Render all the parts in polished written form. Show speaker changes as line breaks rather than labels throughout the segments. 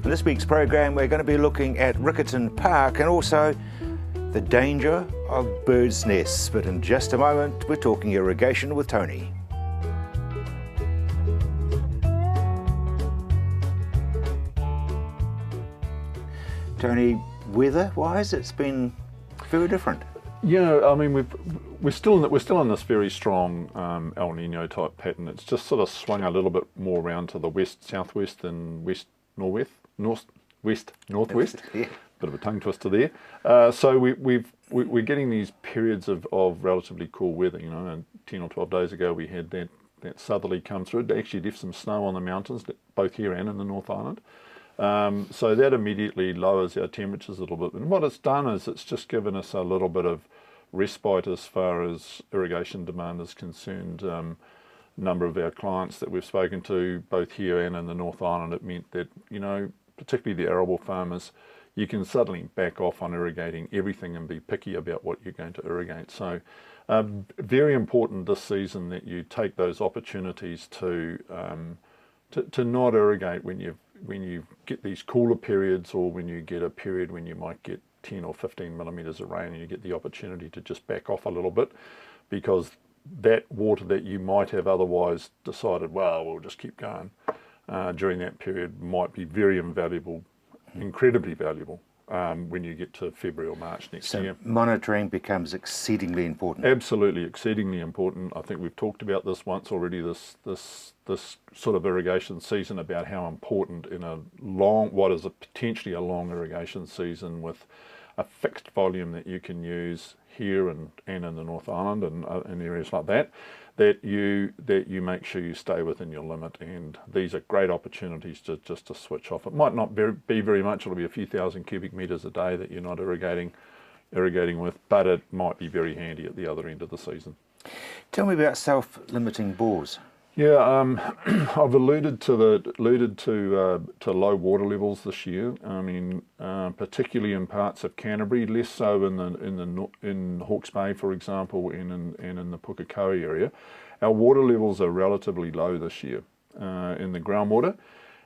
In this week's program, we're going to be looking at Riccarton Park and also the danger of birds' nests. But in just a moment, we're talking irrigation with Tony. Tony, weather-wise, it's been very different.
Yeah, I mean we're still in this very strong El Nino type pattern. It's just sort of swung a little bit more around to the west southwest than west northwest, northwest. Yeah. Bit of a tongue twister there. So we're getting these periods of relatively cool weather. You know, and 10 or 12 days ago we had that southerly come through. It actually left some snow on the mountains, both here and in the North Island. So that immediately lowers our temperatures a little bit. And what it's done is it's just given us a little bit of respite as far as irrigation demand is concerned. A number of our clients that we've spoken to, both here and in the North Island, it meant that, you know, particularly the arable farmers, you can suddenly back off on irrigating everything and be picky about what you're going to irrigate. So very important this season that you take those opportunities to not irrigate when you get these cooler periods, or when you get a period when you might get 10 or 15 millimetres of rain and you get the opportunity to just back off a little bit, because that water that you might have otherwise decided, well, we'll just keep going during that period, might be very invaluable, incredibly valuable when you get to February or March next year.
Monitoring becomes exceedingly important.
Absolutely, exceedingly important. I think we've talked about this once already, this sort of irrigation season, about how important in what is potentially a long irrigation season with a fixed volume that you can use here and in the North Island and in areas like that, that you make sure you stay within your limit. And these are great opportunities to switch off. It might not be very much. It'll be a few thousand cubic metres a day that you're not irrigating with, but it might be very handy at the other end of the season.
Tell me about self-limiting bores.
Yeah, I've alluded to low water levels this year. I mean, particularly in parts of Canterbury, less so in Hawke's Bay, for example, and in the Pukekohe area. Our water levels are relatively low this year in the groundwater,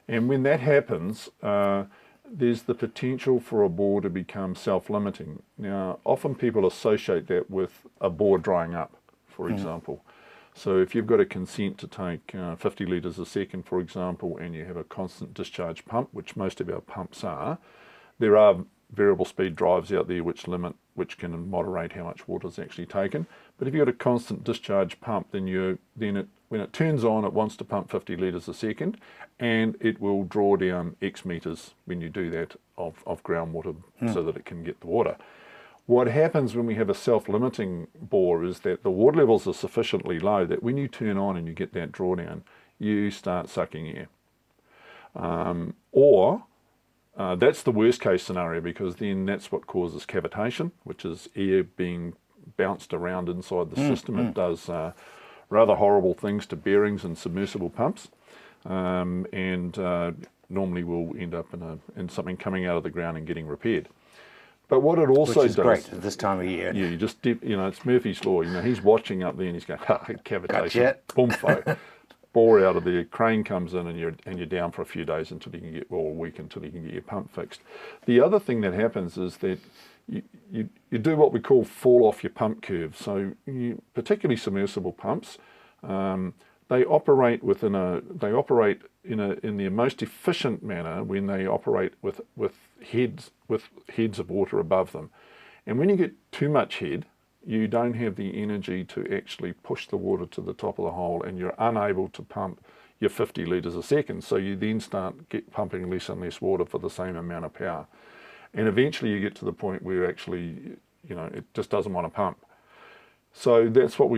and when that happens, there's the potential for a bore to become self-limiting. Now, often people associate that with a bore drying up, for example. So if you've got a consent to take 50 litres a second, for example, and you have a constant discharge pump, which most of our pumps are, there are variable speed drives out there which can moderate how much water is actually taken. But if you've got a constant discharge pump, then when it turns on, it wants to pump 50 litres a second, and it will draw down X metres when you do that of groundwater so that it can get the water. What happens when we have a self-limiting bore is that the water levels are sufficiently low that when you turn on and you get that drawdown, you start sucking air. That's the worst case scenario, because then that's what causes cavitation, which is air being bounced around inside the system. It does rather horrible things to bearings and submersible pumps, and normally will end up in something coming out of the ground and getting repaired. But what it also does,
great at this time of year.
Yeah, you just, it's Murphy's Law. He's watching up there and he's going, cavitation,
gotcha.
Boomfo, bore out of the crane comes in, and you're down for a few days until you can get, or a week until you can get your pump fixed. The other thing that happens is that you do what we call fall off your pump curve. So particularly submersible pumps, they operate in the most efficient manner when they operate with heads of water above them. And when you get too much head, you don't have the energy to actually push the water to the top of the hole, and you're unable to pump your 50 litres a second. So you then start pumping less and less water for the same amount of power. And eventually you get to the point where actually, it just doesn't want to pump. So that's what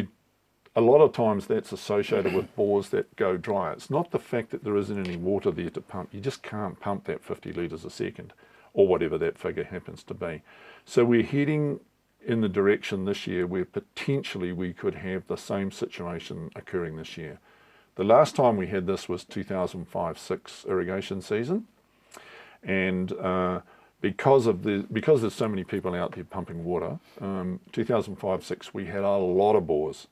a lot of times that's associated with bores that go dry. It's not the fact that there isn't any water there to pump. You just can't pump that 50 litres a second, or whatever that figure happens to be. So we're heading in the direction this year where potentially we could have the same situation occurring this year. The last time we had this was 2005-06 irrigation season, and because there's so many people out there pumping water, 2005-06 we had a lot of bores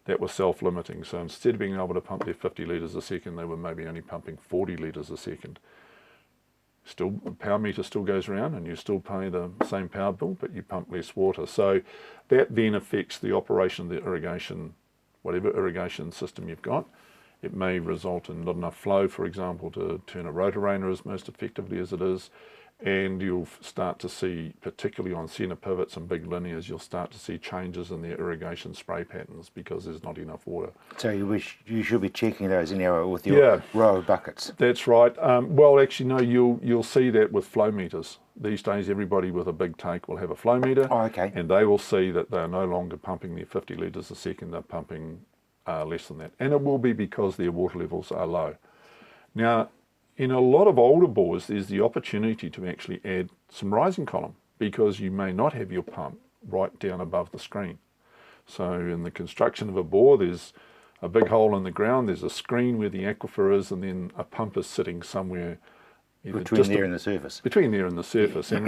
that were self-limiting. So instead of being able to pump their 50 litres a second, they were maybe only pumping 40 litres a second. still the power meter still goes around and you still pay the same power bill, but you pump less water. So that then affects the operation of the irrigation, whatever irrigation system you've got. It may result in not enough flow, for example, to turn a rotorainer as most effectively as it is. And you'll start to see, particularly on centre pivots and big linears, you'll start to see changes in their irrigation spray patterns because there's not enough water.
So you should be checking those anyhow with your row of buckets.
That's right. Well, actually, no, you'll see that with flow meters. These days, everybody with a big tank will have a flow meter.
Oh, okay.
And they will see that they're no longer pumping their 50 litres a second, they're pumping less than that. And it will be because their water levels are low. Now, in a lot of older bores, there's the opportunity to actually add some rising column because you may not have your pump right down above the screen. So in the construction of a bore, there's a big hole in the ground, there's a screen where the aquifer is, and then a pump is sitting somewhere
between there and the surface.
Between there and the surface. And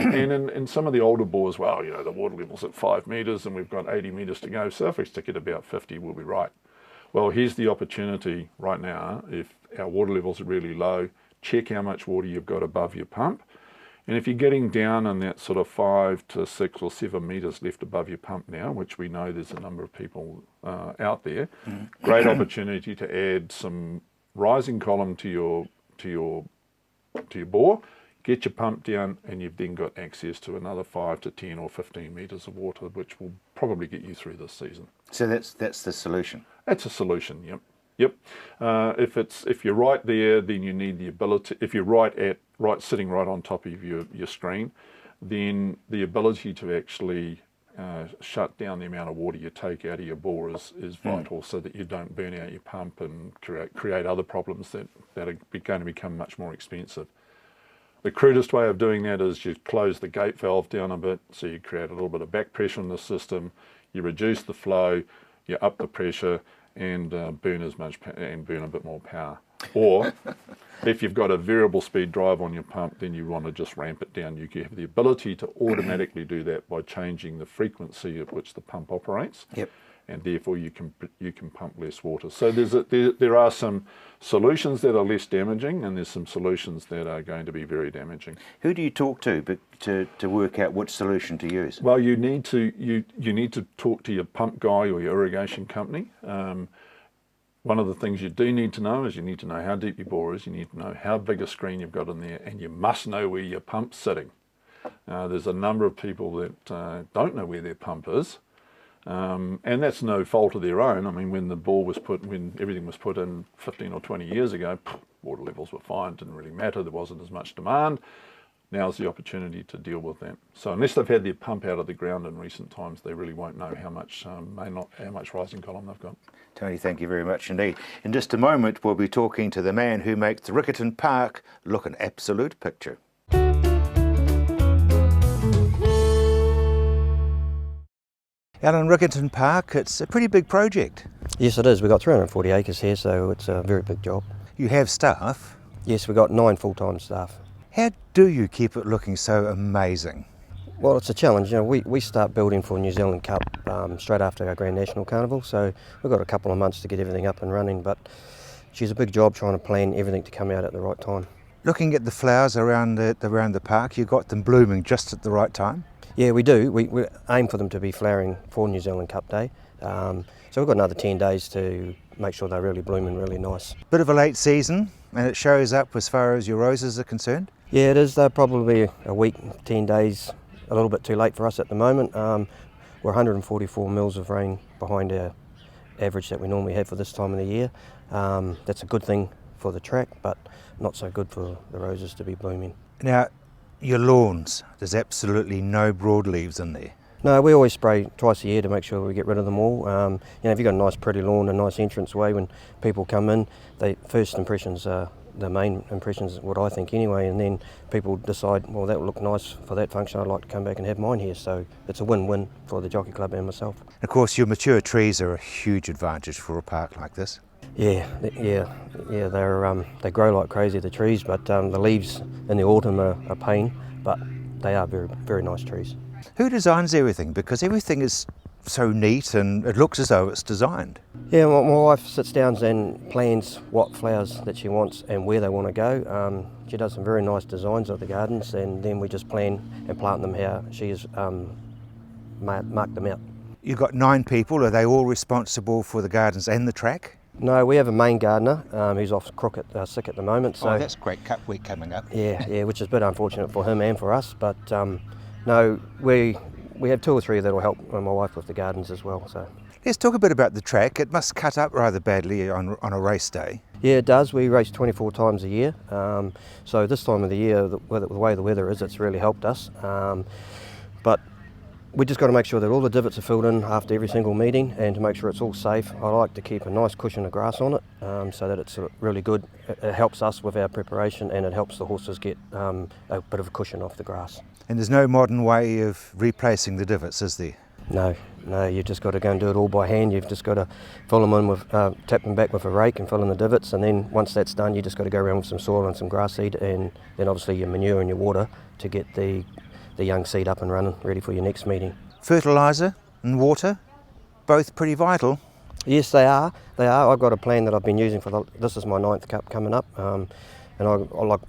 in some of the older bores, well, the water level's at 5 metres and we've got 80 metres to go, so if we stick it about 50, we'll be right. Well, here's the opportunity right now. If our water levels are really low, check how much water you've got above your pump. And if you're getting down on that sort of 5 to 6 or 7 metres left above your pump now, which we know there's a number of people out there, great opportunity to add some rising column to your bore, get your pump down, and you've then got access to another 5 to 10 or 15 metres of water, which will probably get you through this season.
So that's the solution.
That's a solution. Yep. If you're right there, then you need the ability. If you're sitting right on top of your screen, then the ability to actually shut down the amount of water you take out of your bore is vital, so that you don't burn out your pump and create other problems that are going to become much more expensive. The crudest way of doing that is you close the gate valve down a bit, so you create a little bit of back pressure in the system, you reduce the flow, you up the pressure, and burn a bit more power. Or if you've got a variable speed drive on your pump, then you want to just ramp it down. You have the ability to automatically do that by changing the frequency at which the pump operates.
Yep.
And therefore you can pump less water. So there are some solutions that are less damaging, and there's some solutions that are going to be very damaging.
Who do you talk to work out which solution to use?
Well, you need to talk to your pump guy or your irrigation company. One of the things you do need to know is you need to know how deep your bore is, you need to know how big a screen you've got in there, and you must know where your pump's sitting. There's a number of people that don't know where their pump is. And that's no fault of their own. I mean, when everything was put in 15 or 20 years ago, water levels were fine, didn't really matter, there wasn't as much demand. Now's the opportunity to deal with that. So unless they've had their pump out of the ground in recent times, they really won't know how much rising column they've got.
Tony, thank you very much indeed. In just a moment, we'll be talking to the man who makes the Riccarton Park look an absolute picture. Alan, Riccarton Park, it's a pretty big project.
Yes, it is. We've got 340 acres here, so it's a very big job.
You have staff?
Yes, we've got 9 full-time staff.
How do you keep it looking so amazing?
Well, it's a challenge. We start building for New Zealand Cup straight after our Grand National Carnival, so we've got a couple of months to get everything up and running, but it's a big job trying to plan everything to come out at the right time. Looking at the flowers around the park, you got them blooming just at the right time? Yeah, we do. We aim for them to be flowering for New Zealand Cup Day. So we've got another 10 days to make sure they're really blooming really nice. Bit of a late season, and it shows up as far as your roses are concerned? Yeah, it is. They're probably a week, 10 days, a little bit too late for us at the moment. We're 144 mils of rain behind our average that we normally have for this time of the year. That's a good thing for the track, but not so good for the roses to be blooming. Now, your lawns, there's absolutely no broadleaves in there. No, we always spray twice a year to make sure we get rid of them all. If you've got a nice pretty lawn, a nice entranceway, when people come in, first impressions are the main impressions, what I think anyway, and then people decide, well, that will look nice for that function, I'd like to come back and have mine here. So it's a win-win for the Jockey Club and myself. Of course, your mature trees are a huge advantage for a park like this. Yeah, they grow like crazy, the trees, but the leaves in the autumn are a pain, but they are very, very nice trees. Who designs everything? Because everything is
so neat and it looks as though it's designed.
Yeah, my wife sits down and plans what flowers that she wants and where they want to go. She does some very nice designs of the gardens, and then we just plan and plant them how she's marked them out.
You've got 9 people. Are they all responsible for the gardens and the track?
No, we have a main gardener who's off sick at the moment. So
that's great Cup week coming up.
Yeah, which is a bit unfortunate for him and for us. But no, we have 2 or 3 that'll help my wife with the gardens as well. So
Let's talk a bit about the track. It must cut up rather badly on a race day.
yeah, it does. We race 24 times a year. So this time of the year, the way the weather is, it's really helped us. But we just got to make sure that all the divots are filled in after every single meeting, and to make sure it's all safe. I like to keep a nice cushion of grass on it so that it's really good. It helps us with our preparation, and it helps the horses get a bit of a cushion off the grass.
And there's no modern way of replacing the divots, is there?
No, you've just got to go and do it all by hand. You've just got to fill them in with, tap them back with a rake and fill in the divots, and then once that's done, you just got to go around with some soil and some grass seed, and then obviously your manure and your water to get the young seed up and running, ready for your next meeting.
Fertiliser and water, both pretty vital.
Yes, they are. I've got a plan that I've been using this is my 9th cup coming up, and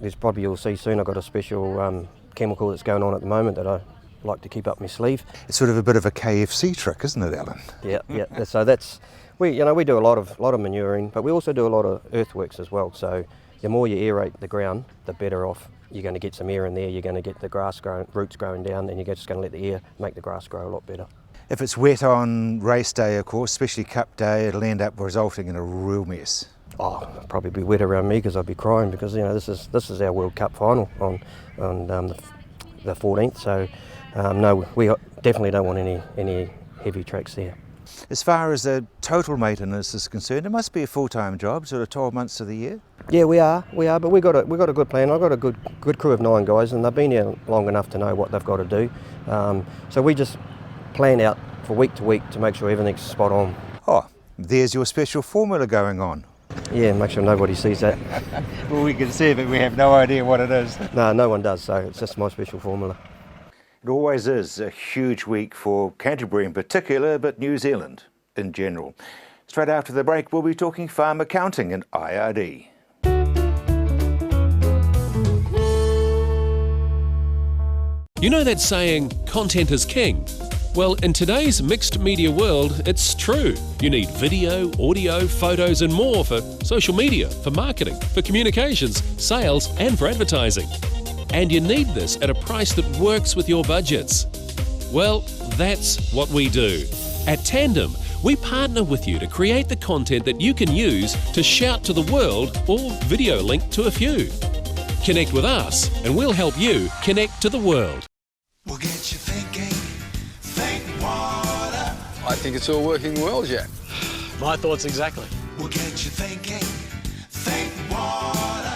there's probably you'll see soon. I've got a special chemical that's going on at the moment that I like to keep up my sleeve.
It's sort of a bit of a KFC trick, isn't it, Alan?
Yeah. So that's we do a lot of manuring, but we also do a lot of earthworks as well. So the more you aerate the ground, the better off you're going to get some air in there. You're going to get the roots growing down, and you're just going to let the air make the grass grow a lot better.
If it's wet on race day, of course, especially Cup day, it'll end up resulting in a real mess.
Oh, it'll probably be wet around me because I'll be crying because this is our World Cup final on the 14th. So no, we definitely don't want any heavy tracks there.
As far as the total maintenance is concerned, it must be a full-time job, sort of 12 months of the year.
Yeah, we are, but we got a good plan. I've got a good crew of 9 guys, and they've been here long enough to know what they've got to do. So we just plan out for week to week to make sure everything's spot on.
Oh, there's your special formula going on.
Yeah, make sure nobody sees that.
Well, we can see, but we have no idea what it is.
No one does, so it's just my special formula.
It always is a huge week for Canterbury in particular, but New Zealand in general. Straight after the break, we'll be talking farm accounting and IRD.
You know that saying, content is king? Well, in today's mixed media world, it's true. You need video, audio, photos and more for social media, for marketing, for communications, sales and for advertising. And you need this at a price that works with your budgets. Well, that's what we do. At Tandem, we partner with you to create the content that you can use to shout to the world or video link to a few. Connect with us and we'll help you connect to the world.
We'll get you thinking, think water.
I think it's all working well, Jack.
My thoughts exactly.
We'll get you thinking, think water.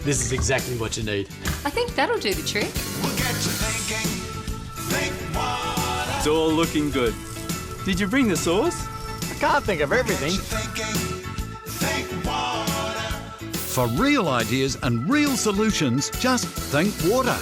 This is exactly what you need.
I think that'll do the trick.
We'll get you thinking, think water.
It's all looking good. Did you bring the sauce?
I can't think of everything.
Get you thinking, think water.
For real ideas and real solutions, just think water.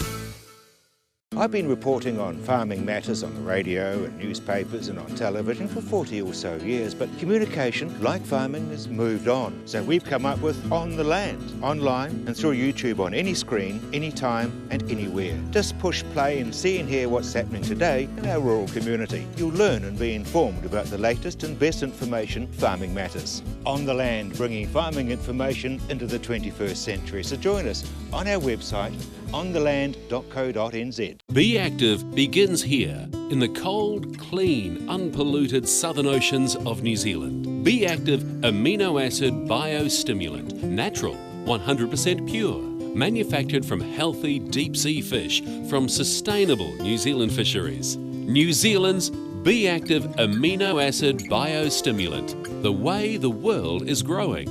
I've been reporting on farming matters on the radio and newspapers and on television for 40 or so years, but communication, like farming, has moved on. So we've come up with On the Land, online and through YouTube on any screen, anytime and anywhere. Just push play and see and hear what's happening today in our rural community. You'll learn and be informed about the latest and best information farming matters. On the Land, bringing farming information into the 21st century. So join us on our website, ontheland.co.nz.
Be Active begins here in the cold, clean, unpolluted southern oceans of New Zealand. Be Active amino acid biostimulant, natural, 100% pure, manufactured from healthy deep sea fish from sustainable New Zealand fisheries. New Zealand's Be Active amino acid biostimulant, the way the world is growing.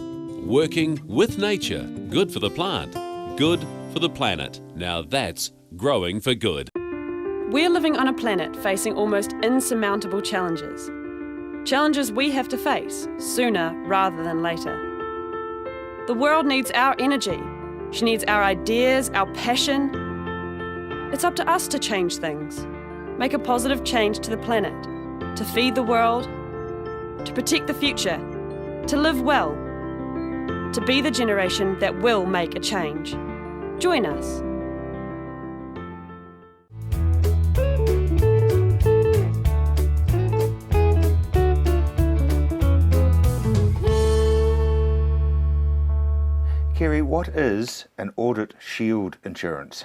Working with nature, good for the plant, good for the planet. Now that's growing for good.
We're living on a planet facing almost insurmountable challenges. Challenges we have to face sooner rather than later. The world needs our energy. She needs our ideas, our passion. It's up to us to change things. Make a positive change to the planet. to feed the world, to protect the future, to live well, to be the generation that will make a change. Join us.
Kerry, what is an audit shield insurance?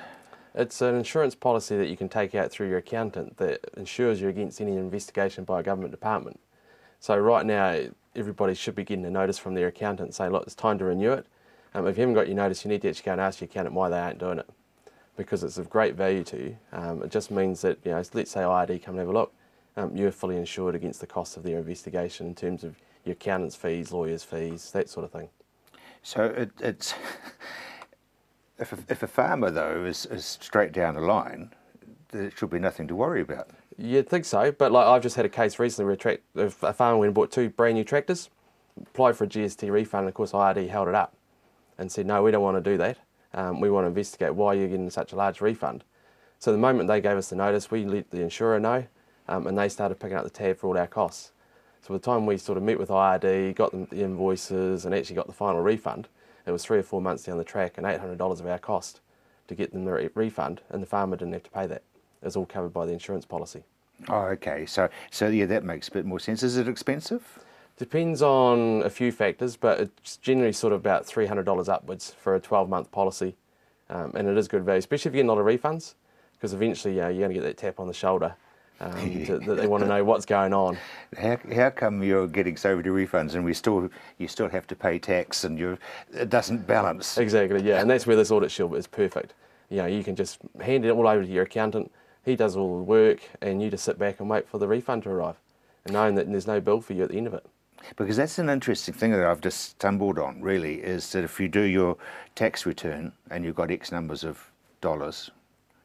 It's an insurance policy that you can take out through your accountant that insures you against any investigation by a government department. So right now, everybody should be getting a notice from their accountant saying, look, it's time to renew it. If you haven't got your notice, you need to actually go and ask your accountant why they aren't doing it, because it's of great value to you. It just means that, let's say IRD come and have a look, you're fully insured against the cost of their investigation in terms of your accountant's fees, lawyers' fees, that sort of thing.
So it's if a farmer though is straight down the line, there should be nothing to worry about.
You'd think so, but like I've just had a case recently where a farmer went and bought 2 brand new tractors, applied for a GST refund, and of course IRD held it up and said, no, we don't want to do that. We want to investigate why you're getting such a large refund. So the moment they gave us the notice, we let the insurer know, and they started picking up the tab for all our costs. So by the time we sort of met with IRD, got them the invoices and actually got the final refund, it was 3 or 4 months down the track and $800 of our cost to get them the refund, and the farmer didn't have to pay that. It was all covered by the insurance policy.
Oh, okay. So yeah, that makes a bit more sense. Is it expensive?
Depends on a few factors, but it's generally sort of about $300 upwards for a 12-month policy, and it is good value, especially if you get a lot of refunds, because eventually you're going to get that tap on the shoulder. That they want to know what's going on.
How come you're getting so many refunds and you still have to pay tax and it doesn't balance?
Exactly, yeah, and that's where this audit shield is perfect. You can just hand it all over to your accountant, he does all the work, and you just sit back and wait for the refund to arrive, and knowing that there's no bill for you at the end of it.
Because that's an interesting thing that I've just stumbled on, really, is that if you do your tax return and you've got X numbers of dollars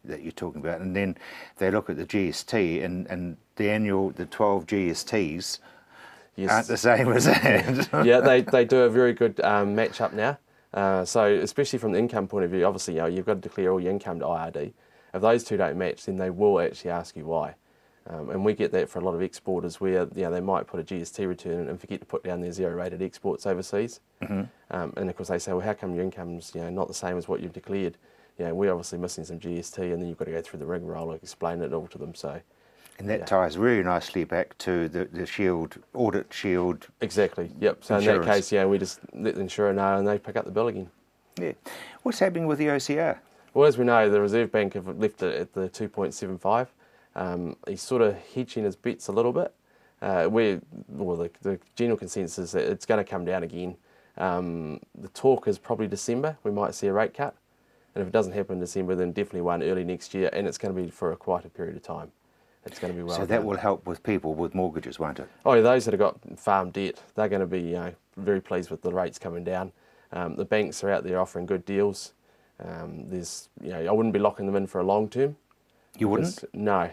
that you're talking about, and then they look at the GST and the 12 GSTs aren't the same as that.
Yeah, they do a very good match up now. So especially from the income point of view, obviously you've got to declare all your income to IRD. If those two don't match, then they will actually ask you why. And we get that for a lot of exporters where they might put a GST return and forget to put down their zero-rated exports overseas. And of course they say, well, how come your income's not the same as what you've declared? We're obviously missing some GST, and then you've got to go through the rigmarole and explain it all to them. So,
and that ties really nicely back to the shield, audit shield.
Exactly, yep. So insurance. In that case, we just let the insurer know and they pick up the bill again.
Yeah. What's happening with the OCR?
Well, as we know, the Reserve Bank have left it at the 2.75. He's sort of hedging his bets a little bit. The general consensus is that it's going to come down again. The talk is probably December. We might see a rate cut. And if it doesn't happen in December, then definitely one early next year, and it's going to be for quite a period of time. It's going to be well.
So that will help with people with mortgages, won't it?
Oh, those that have got farm debt, they're going to be very pleased with the rates coming down. The banks are out there offering good deals. I wouldn't be locking them in for a long term.
You wouldn't?
No.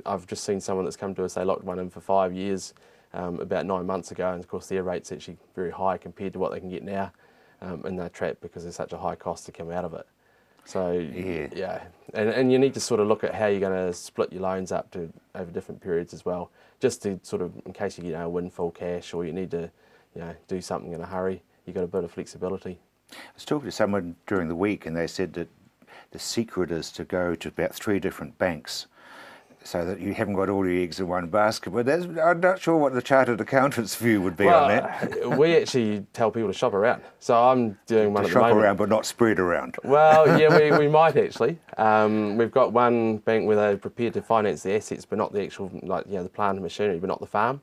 I've just seen someone that's come to us. They locked one in for 5 years about 9 months ago, and of course their rate's actually very high compared to what they can get now, and they're trapped because there's such a high cost to come out of it. So yeah, and you need to sort of look at how you're going to split your loans up over different periods as well, just to sort of, in case you get a windfall cash or you need to do something in a hurry, you've got a bit of flexibility.
I was talking to someone during the week and they said that the secret is to go to about 3 different banks so that you haven't got all your eggs in one basket. But I'm not sure what the chartered accountant's view would be on that.
We actually tell people to shop around. So I'm doing one at the moment.
Shop around but not spread around.
Well, yeah, we might actually. We've got one bank where they're prepared to finance the assets but not the actual, the plant and machinery, but not the farm.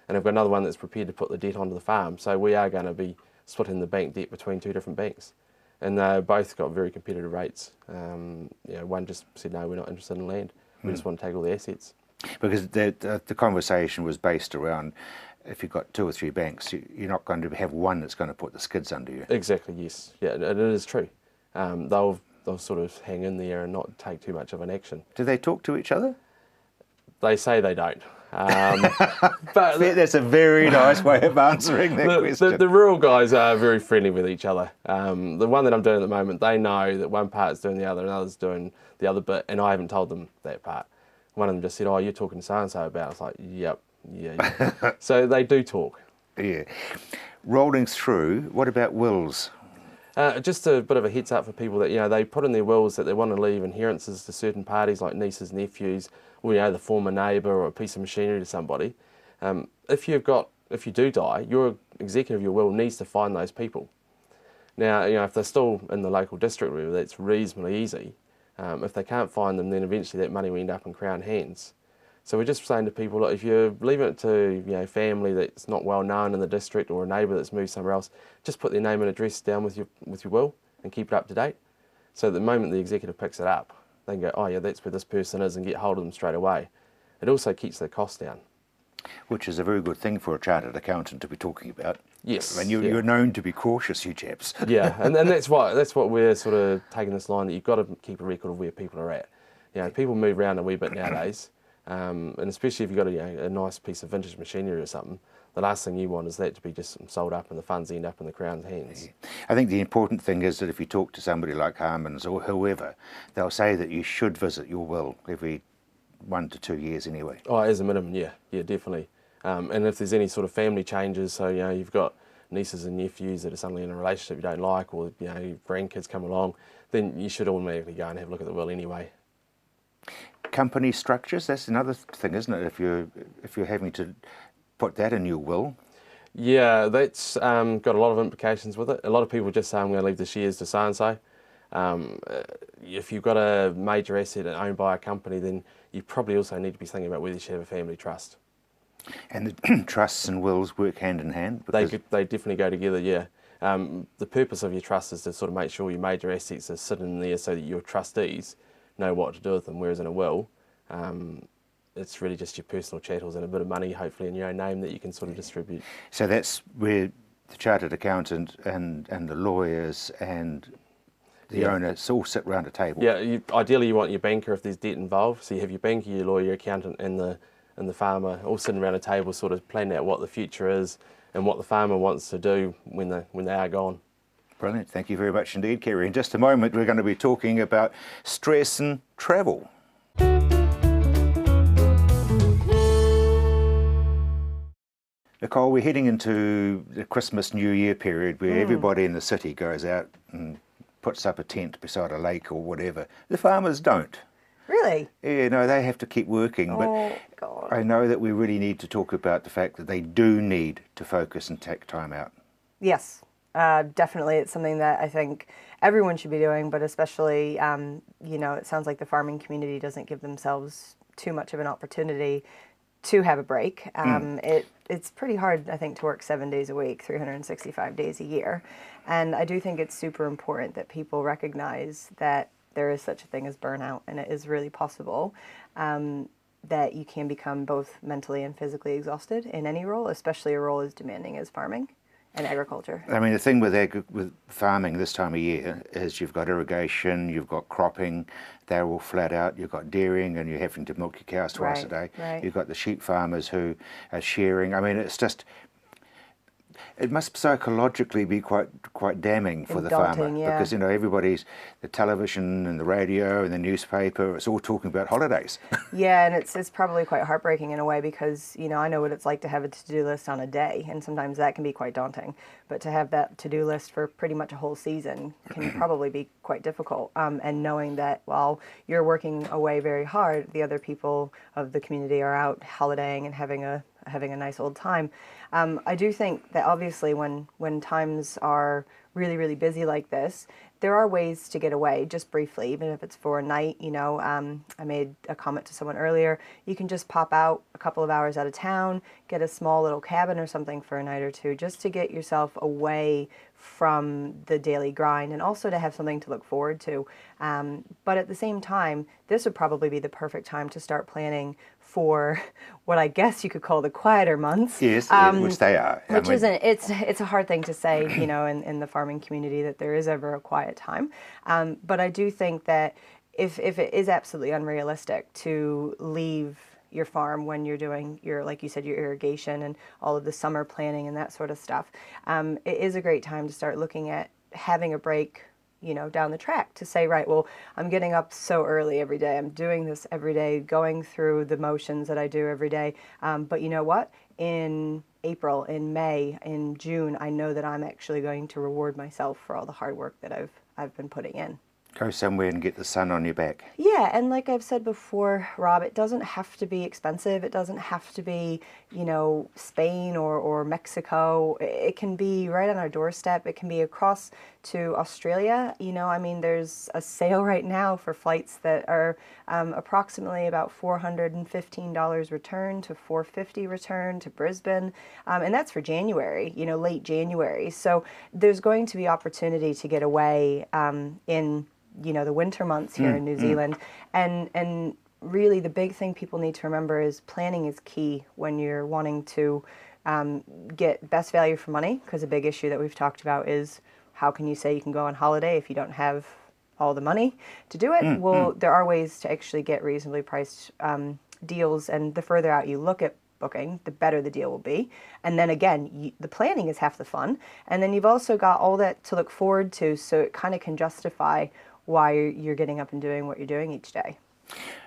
And I've got another one that's prepared to put the debt onto the farm. So we are going to be splitting the bank debt between 2 different banks. And they both got very competitive rates. One just said, no, we're not interested in land. We just want to take all the assets. Because
the conversation was based around, if you've got 2 or 3 banks, you're not going to have one that's going to put the skids under you.
Exactly, yes. Yeah, it is true. They'll sort of hang in there and not take too much of an action.
Do they talk to each other?
They say they don't.
But that's a very nice way of answering that question.
The rural guys are very friendly with each other. The one that I'm doing at the moment, they know that one part's doing the other and others doing the other bit, and I haven't told them that part. One of them just said, oh, you're talking to so-and-so about it. I was like, yep, Yeah. So they do talk.
Yeah. Rolling through, what about wills?
Just a bit of a heads up for people that, you know, they put in their wills that they want to leave inheritances to certain parties like nieces, nephews, or, you know, the former neighbour or a piece of machinery to somebody. If you do die, your executor of your will needs to find those people. Now, you know, if they're still in the local district, that's reasonably easy. If they can't find them, then eventually that money will end up in Crown hands. So we're just saying to people, look, if you're leaving it to, you know, family that's not well known in the district or a neighbour that's moved somewhere else, just put their name and address down with your will and keep it up to date. So the moment the executive picks it up, they can go, oh yeah, that's where this person is, and get hold of them straight away. It also keeps their costs down.
Which is a very good thing for a chartered accountant to be talking about.
Yes.
I mean, you're known to be cautious, you chaps.
Yeah, and that's what we're sort of taking this line, that you've got to keep a record of where people are at. You know, people move around a wee bit nowadays. And especially if you've got a nice piece of vintage machinery or something, the last thing you want is that to be just sold up and the funds end up in the Crown's hands.
Yeah. I think the important thing is that if you talk to somebody like Harmons or whoever, they'll say that you should visit your will every 1 to 2 years anyway.
Oh, as a minimum, yeah, definitely. And if there's any sort of family changes, so, you know, you've got nieces and nephews that are suddenly in a relationship you don't like, or, you know, grandkids come along, then you should automatically go and have a look at the will anyway.
Company structures, that's another thing, isn't it? If you're having to put that in your will.
Yeah, that's got a lot of implications with it. A lot of people just say, I'm going to leave the shares to so-and-so. If you've got a major asset owned by a company, then you probably also need to be thinking about whether you should have a family trust.
And the trusts and wills work hand in hand?
They definitely go together, yeah. The purpose of your trust is to sort of make sure your major assets are sitting in there so that your trustees know what to do with them, whereas in a will, it's really just your personal chattels and a bit of money, hopefully in your own name, that you can sort of distribute.
So that's where the chartered accountant and the lawyers and the owners all sit around a table.
Yeah, ideally you want your banker if there's debt involved, so you have your banker, your lawyer, your accountant and the farmer all sitting around a table sort of planning out what the future is and what the farmer wants to do when they are gone.
Brilliant. Thank you very much indeed, Kerry. In just a moment, we're going to be talking about stress and travel. Nicole, we're heading into the Christmas New Year period where everybody in the city goes out and puts up a tent beside a lake or whatever. The farmers don't.
Really?
Yeah, no, they have to keep working.
Oh,
but
God.
I know that we really need to talk about the fact that they do need to focus and take time out.
Yes. Definitely, it's something that I think everyone should be doing, but especially, you know, it sounds like the farming community doesn't give themselves too much of an opportunity to have a break. It's pretty hard, I think, to work 7 days a week, 365 days a year. And I do think it's super important that people recognize that there is such a thing as burnout, and it is really possible that you can become both mentally and physically exhausted in any role, especially a role as demanding as farming and agriculture.
I mean, the thing with farming this time of year is you've got irrigation, you've got cropping, they're all flat out, you've got dairying and you're having to milk your cows twice a day.
Right.
You've got the sheep farmers who are shearing. I mean, it's just, it must psychologically be quite damning for the farmer, because, you know, the television and the radio and the newspaper, it's all talking about holidays.
Yeah, and it's probably quite heartbreaking in a way, because, you know, I know what it's like to have a to-do list on a day, and sometimes that can be quite daunting. But to have that to-do list for pretty much a whole season can probably be quite difficult. And knowing that while you're working away very hard, the other people of the community are out holidaying and having a nice old time. I do think that obviously when times are really, really busy like this, there are ways to get away just briefly, even if it's for a night. You know, I made a comment to someone earlier, you can just pop out a couple of hours out of town, get a small little cabin or something for a night or two, just to get yourself away from the daily grind and also to have something to look forward to. But at the same time, this would probably be the perfect time to start planning for what I guess you could call the quieter months.
Yes, which they are.
Which isn't, it's a hard thing to say, you know, in the farming community, that there is ever a quiet time. But I do think that if it is absolutely unrealistic to leave your farm when you're doing your, like you said, your irrigation and all of the summer planning and that sort of stuff, it is a great time to start looking at having a break down the track to say, right, well, I'm getting up so early every day. I'm doing this every day, going through the motions that I do every day. But you know what? In April, in May, in June, I know that I'm actually going to reward myself for all the hard work that I've been putting in.
Go somewhere and get the sun on your back.
Yeah, and like I've said before, Rob, it doesn't have to be expensive. It doesn't have to be, Spain or Mexico. It can be right on our doorstep. It can be across to Australia. There's a sale right now for flights that are approximately about $415 return to $450 return to Brisbane, and that's for January, late January. So there's going to be opportunity to get away in the winter months here in New Zealand. And really the big thing people need to remember is planning is key when you're wanting to get best value for money, because a big issue that we've talked about is how can you say you can go on holiday if you don't have all the money to do it? Well, there are ways to actually get reasonably priced deals, and the further out you look at booking, the better the deal will be. And then again, the planning is half the fun, and then you've also got all that to look forward to, so it kind of can justify why you're getting up and doing what you're doing each day.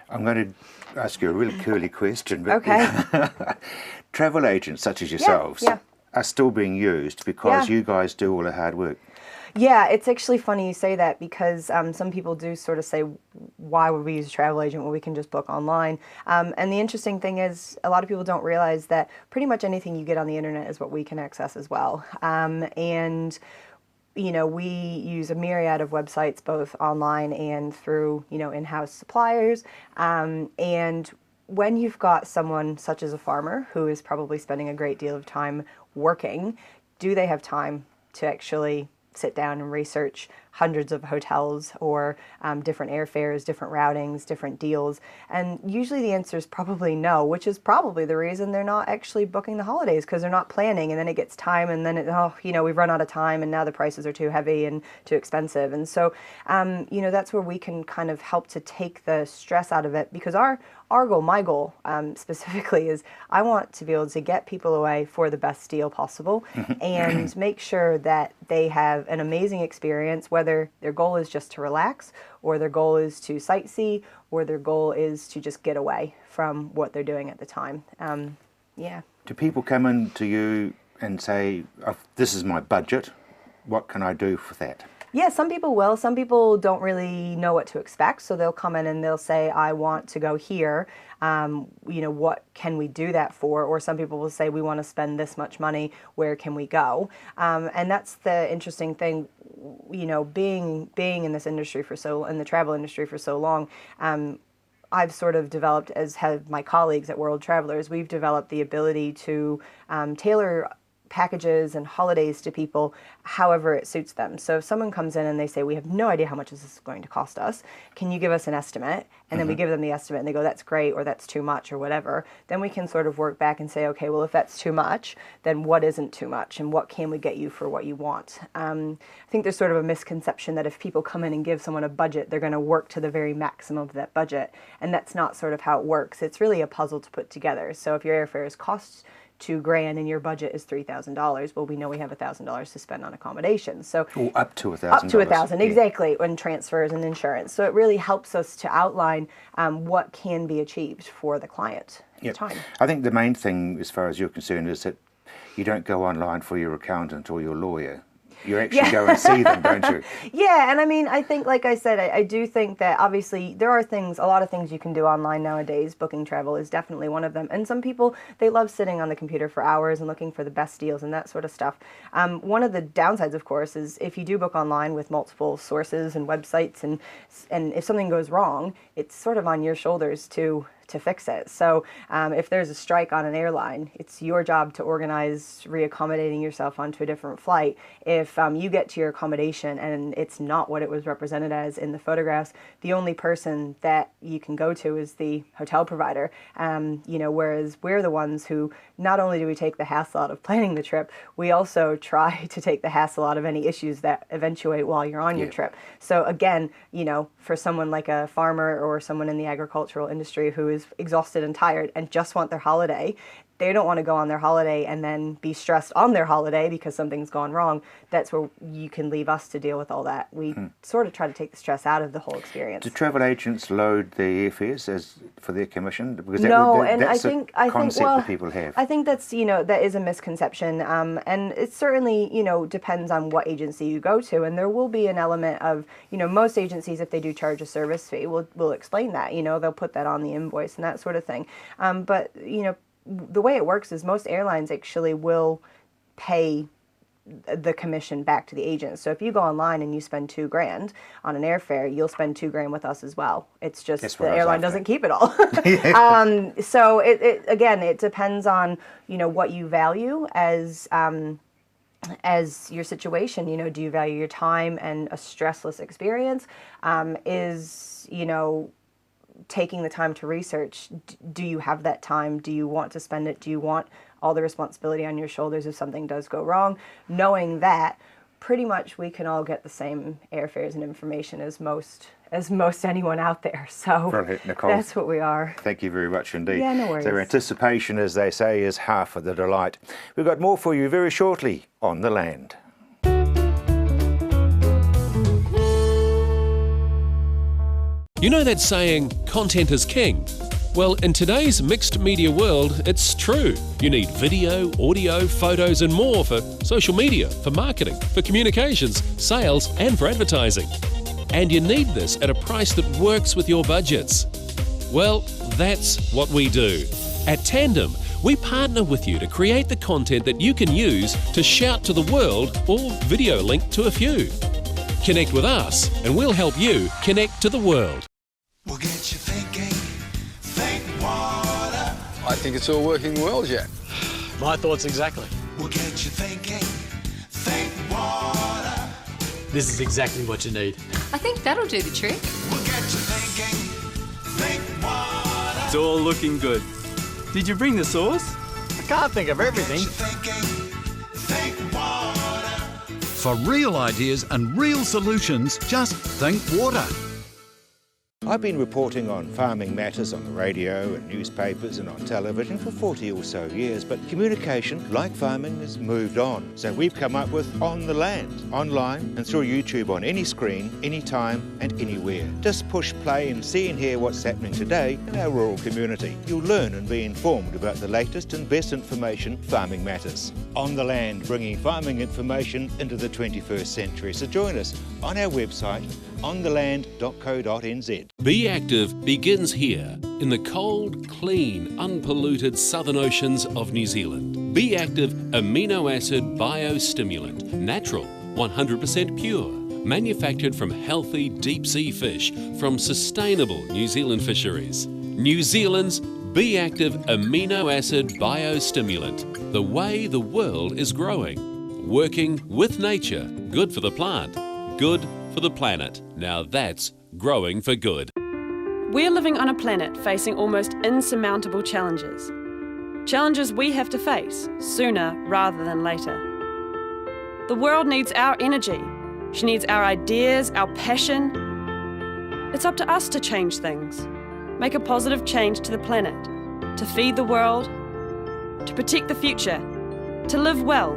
I'm going to ask you a really curly question, but
okay.
Travel agents such as yourselves are still being used because you guys do all the hard work.
Yeah, it's actually funny you say that, because some people do sort of say, why would we use a travel agent when we can just book online? And the interesting thing is, a lot of people don't realize that pretty much anything you get on the internet is what we can access as well. And we use a myriad of websites, both online and through, in-house suppliers. And when you've got someone such as a farmer who is probably spending a great deal of time working, do they have time to actually sit down and research hundreds of hotels or different airfares, different routings, different deals? And usually the answer is probably no, which is probably the reason they're not actually booking the holidays, because they're not planning, and then it gets time, and then we've run out of time, and now the prices are too heavy and too expensive. And so, that's where we can kind of help to take the stress out of it, because our goal, my goal specifically, is I want to be able to get people away for the best deal possible and make sure that they have an amazing experience, whether their goal is just to relax, or their goal is to sightsee, or their goal is to just get away from what they're doing at the time.
Do people come in to you and say, oh, this is my budget, what can I do for that?
Yeah, some people will. Some people don't really know what to expect, so they'll come in and they'll say, I want to go here. What can we do that for? Or some people will say, we want to spend this much money. Where can we go? And that's the interesting thing. Being in this industry in the travel industry for so long, I've sort of developed, as have my colleagues at World Travelers, we've developed the ability to tailor packages and holidays to people however it suits them. So if someone comes in and they say, we have no idea how much this is going to cost us, can you give us an estimate? And then we give them the estimate and they go, that's great, or that's too much, or whatever. Then we can sort of work back and say, okay, well, if that's too much, then what isn't too much, and what can we get you for what you want? I think there's sort of a misconception that if people come in and give someone a budget, they're going to work to the very maximum of that budget. And that's not sort of how it works. It's really a puzzle to put together. So if your airfares cost $2,000 and your budget is $3,000, well, we know we have $1,000 to spend on accommodations. So
up to $1,000.
Up to $1,000, exactly, and transfers and insurance. So it really helps us to outline what can be achieved for the client at the time.
I think the main thing, as far as you're concerned, is that you don't go online for your accountant or your lawyer. You actually go and see them, don't you?
Yeah, and I mean, I think, like I said, I do think that obviously there are a lot of things you can do online nowadays. Booking travel is definitely one of them. And some people, they love sitting on the computer for hours and looking for the best deals and that sort of stuff. One of the downsides, of course, is if you do book online with multiple sources and websites, and if something goes wrong, it's sort of on your shoulders to fix it. So if there's a strike on an airline, it's your job to organize reaccommodating yourself onto a different flight. If you get to your accommodation and it's not what it was represented as in the photographs, the only person that you can go to is the hotel provider. Whereas we're the ones who, not only do we take the hassle out of planning the trip, we also try to take the hassle out of any issues that eventuate while you're on your trip. So again, for someone like a farmer or someone in the agricultural industry who is exhausted and tired and just want their holiday, they don't want to go on their holiday and then be stressed on their holiday because something's gone wrong. That's where you can leave us to deal with all that. We sort of try to take the stress out of the whole experience.
Do travel agents load the airfares for their commission? Because that's a concept that people have.
I think that's, that is a misconception. And it certainly, depends on what agency you go to. And there will be an element of, most agencies, if they do charge a service fee, will explain that. They'll put that on the invoice and that sort of thing. But, the way it works is most airlines actually will pay the commission back to the agent. So if you go online and you spend $2,000 on an airfare, you'll spend $2,000 with us as well. It's just the airline doesn't keep it all. So it depends on what you value as your situation. Do you value your time and a stressless experience? Is taking the time to research, do you have that time? Do you want to spend it? Do you want all the responsibility on your shoulders if something does go wrong? Knowing that, pretty much we can all get the same airfares and information as most anyone out there. So
brilliant, Nicole.
That's what we are.
Thank you very much indeed.
Yeah, no worries.
So anticipation, as they say, is half of the delight. We've got more for you very shortly on The Land.
You know that saying, content is king? Well, in today's mixed media world, it's true. You need video, audio, photos and more for social media, for marketing, for communications, sales and for advertising. And you need this at a price that works with your budgets. Well, that's what we do. At Tandem, we partner with you to create the content that you can use to shout to the world or video link to a few. Connect with us and we'll help you connect to the world.
We'll get you thinking, think water.
I think it's all working well, Jack.
My thoughts exactly.
We'll get you thinking, think water.
This is exactly what you need.
I think that'll do the trick.
We'll get you thinking, think water.
It's all looking good. Did you bring the sauce?
I can't think of everything.
Think water.
For real ideas and real solutions, just think water.
I've been reporting on farming matters on the radio and newspapers and on television for 40 or so years, but communication, like farming, has moved on. So we've come up with On the Land, online and through YouTube on any screen, anytime and anywhere. Just push play and see and hear what's happening today in our rural community. You'll learn and be informed about the latest and best information farming matters. On the Land, bringing farming information into the 21st century. So join us on our website, ontheland.co.nz.
Be Active begins here in the cold, clean, unpolluted southern oceans of New Zealand. Be Active amino acid biostimulant, natural, 100% pure, manufactured from healthy deep sea fish from sustainable New Zealand fisheries. New Zealand's Be Active amino acid biostimulant, the way the world is growing. Working with nature, good for the plant, good for the planet. Now that's growing for good.
We're living on a planet facing almost insurmountable challenges. Challenges we have to face sooner rather than later. The world needs our energy. She needs our ideas, our passion. It's up to us to change things, make a positive change to the planet, to feed the world, to protect the future, to live well,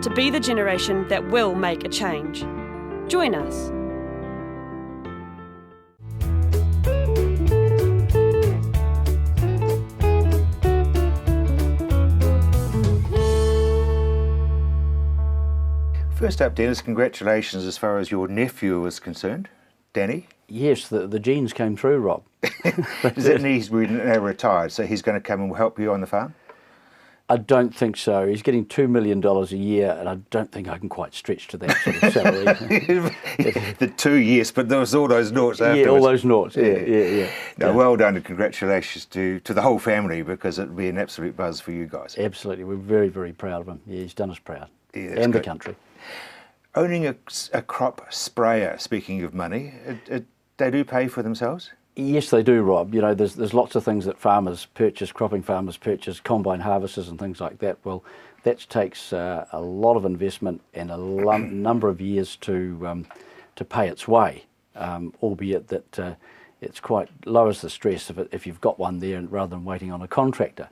to be the generation that will make a change. Join us.
First up, Dennis, congratulations as far as your nephew is concerned. Danny?
Yes, the genes came through, Rob.
He's now retired, so he's going to come and help you on the farm?
I don't think so. He's getting $2 million a year, and I don't think I can quite stretch to that sort of salary.
The 2 years, but there was all those noughts afterwards.
Yeah, all those noughts. Yeah.
No, well done, and congratulations to the whole family, because it'd be an absolute buzz for you guys.
Absolutely. We're very, very proud of him. Yeah, he's done us proud.
Yeah,
and
good.
The country.
Owning a crop sprayer, speaking of money, they do pay for themselves?
Yes, they do, Rob. You know, there's lots of things that farmers purchase, cropping farmers purchase, combine harvesters and things like that. Well, that takes a lot of investment and a number of years to pay its way, albeit that it's quite lowers the stress if you've got one there rather than waiting on a contractor.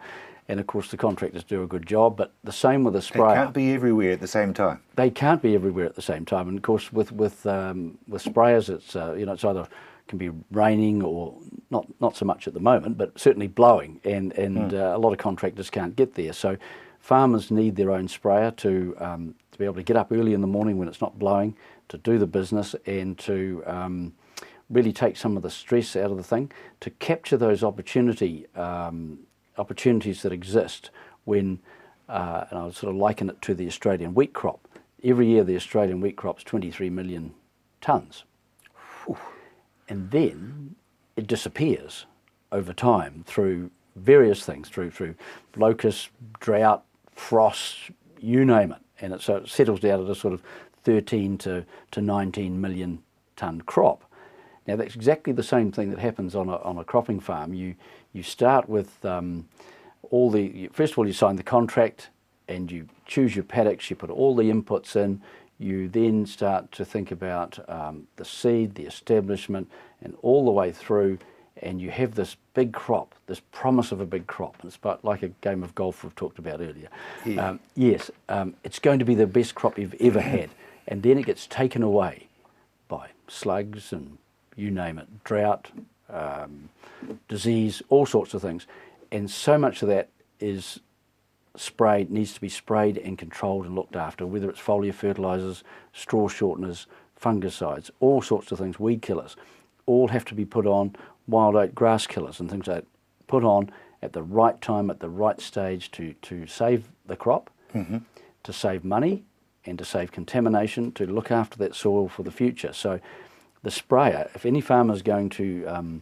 and of course the contractors do a good job, but the same with a sprayer.
They can't be everywhere at the same time.
They can't be everywhere at the same time, and of course with sprayers, it's it's either can be raining or not so much at the moment, but certainly blowing, and a lot of contractors can't get there. So farmers need their own sprayer to be able to get up early in the morning when it's not blowing, to do the business, and to really take some of the stress out of the thing, to capture those opportunities that exist when, and I would sort of liken it to the Australian wheat crop. Every year the Australian wheat crop's 23 million tonnes. And then it disappears over time through various things, through locusts, drought, frost, you name it. And so it settles down at a sort of 13 to 19 million tonne crop. Now that's exactly the same thing that happens on a cropping farm. You start with first of all you sign the contract and you choose your paddocks, you put all the inputs in, you then start to think about the seed, the establishment, and all the way through, and you have this big crop, this promise of a big crop. And it's about like a game of golf we've talked about earlier. Yeah. Yes, it's going to be the best crop you've ever had, and then it gets taken away by slugs and you name it, drought, disease, all sorts of things. And so much of that is needs to be sprayed and controlled and looked after, whether it's foliar fertilisers, straw shorteners, fungicides, all sorts of things, weed killers, all have to be put on, wild oat grass killers and things like that, put on at the right time, at the right stage to save the crop, to save money and to save contamination, to look after that soil for the future. So the sprayer, if any farmer is going to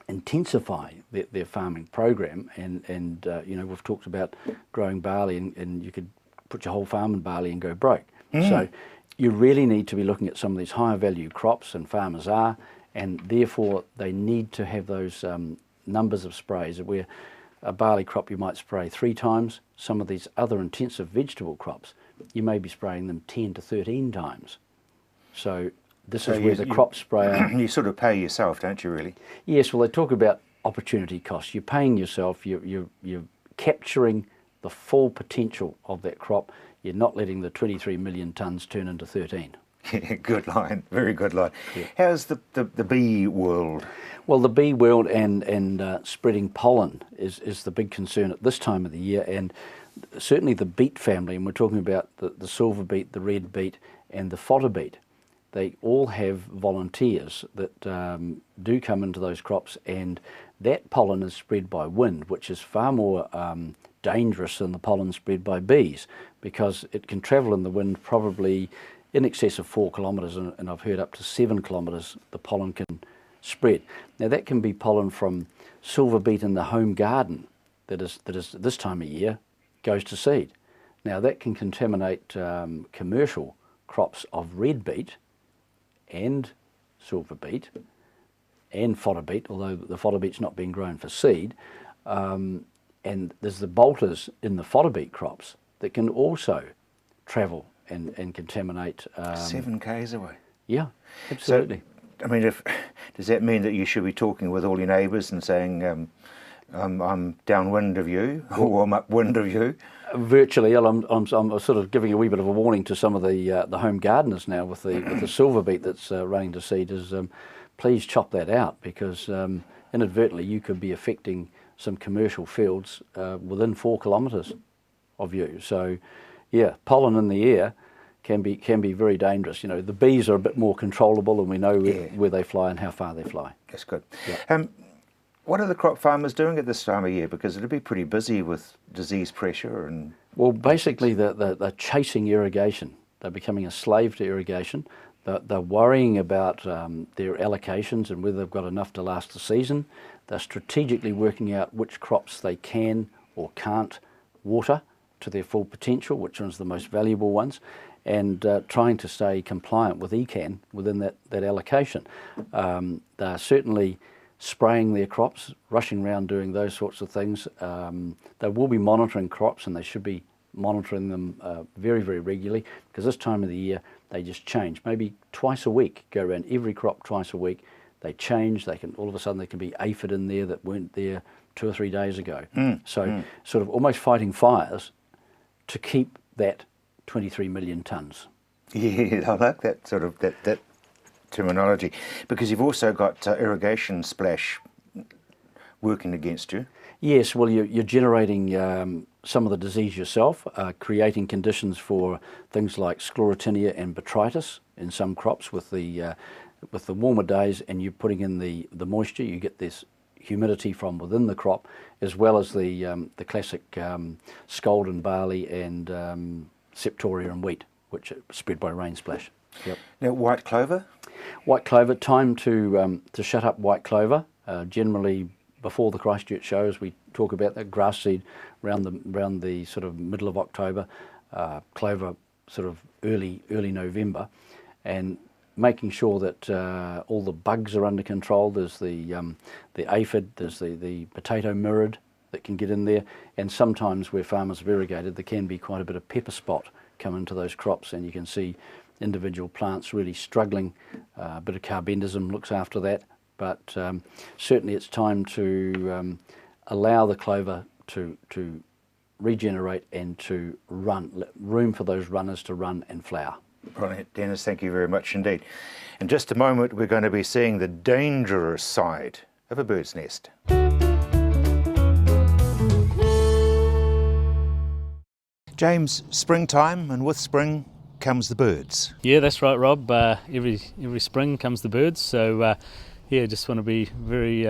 intensify their farming program, and we've talked about growing barley, and you could put your whole farm in barley and go broke. So you really need to be looking at some of these higher value crops, and farmers are, and therefore they need to have those numbers of sprays. Where a barley crop you might spray 3 times, some of these other intensive vegetable crops you may be spraying them 10 to 13 times. So this is where the crop sprayer...
You sort of pay yourself, don't you, really?
Yes, well, they talk about opportunity costs. You're paying yourself, you're capturing the full potential of that crop. You're not letting the 23 million tonnes turn into 13.
Yeah, good line, very good line. Yeah. How's the bee world?
Well, the bee world and spreading pollen is the big concern at this time of the year, and certainly the beet family, and we're talking about the silver beet, the red beet, and the fodder beet. They all have volunteers that do come into those crops, and that pollen is spread by wind, which is far more dangerous than the pollen spread by bees, because it can travel in the wind probably in excess of 4 kilometres, and I've heard up to 7 kilometres the pollen can spread. Now that can be pollen from silver beet in the home garden that is this time of year goes to seed. Now that can contaminate commercial crops of red beet and silver beet and fodder beet, although the fodder beet's not being grown for seed. And there's the bolters in the fodder beet crops that can also travel and contaminate.
7 k's away.
Yeah, absolutely.
So, I mean, does that mean that you should be talking with all your neighbours and saying, I'm downwind of you, or I'm upwind of you? Virtually, I'm sort of giving a wee bit of a warning to some of the home gardeners now with the silver beet that's running to seed. Is please chop that out, because inadvertently you could be affecting some commercial fields within 4 kilometres of you. So, yeah, pollen in the air can be very dangerous. You know, the bees are a bit more controllable, and we know where they fly and how far they fly. That's good.
Yeah.
What are the crop farmers doing at this time of year? Because it'll be pretty busy with disease pressure and...
Well, basically they're chasing irrigation. They're becoming a slave to irrigation. They're worrying about their allocations and whether they've got enough to last the season. They're strategically working out which crops they can or can't water to their full potential, which one's the most valuable ones, and trying to stay compliant with ECAN within that allocation. They're certainly spraying their crops, rushing around doing those sorts of things. They will be monitoring crops, and they should be monitoring them very, very regularly, because this time of the year they just change. Maybe twice a week, go around every crop twice a week. They change. They can all of a sudden there can be aphid in there that weren't there 2 or 3 days ago. Sort of almost fighting fires to keep that 23 million tonnes.
Yeah, I like that sort of that terminology, because you've also got irrigation splash working against you.
Yes, well, you're generating some of the disease yourself, creating conditions for things like sclerotinia and botrytis in some crops with the warmer days, and you're putting in the moisture. You get this humidity from within the crop, as well as the classic scald in barley and septoria in wheat, which are spread by rain splash. Yep.
Now, white clover?
White clover, time to shut up white clover. Generally, before the Christchurch shows, we talk about that grass seed around the sort of middle of October, clover sort of early November, and making sure that all the bugs are under control. There's the aphid, there's the potato mirid that can get in there, and sometimes where farmers have irrigated, there can be quite a bit of pepper spot come into those crops, and you can see individual plants really struggling. A bit of carbendism looks after that, but certainly it's time to allow the clover to regenerate and to run, room for those runners to run and flower.
Brilliant, Dennis, thank you very much indeed. In just a moment we're going to be seeing the dangerous side of a bird's nest. James, springtime, and with spring comes the birds.
Yeah, that's right, Rob. Every spring comes the birds, so yeah, just want to be very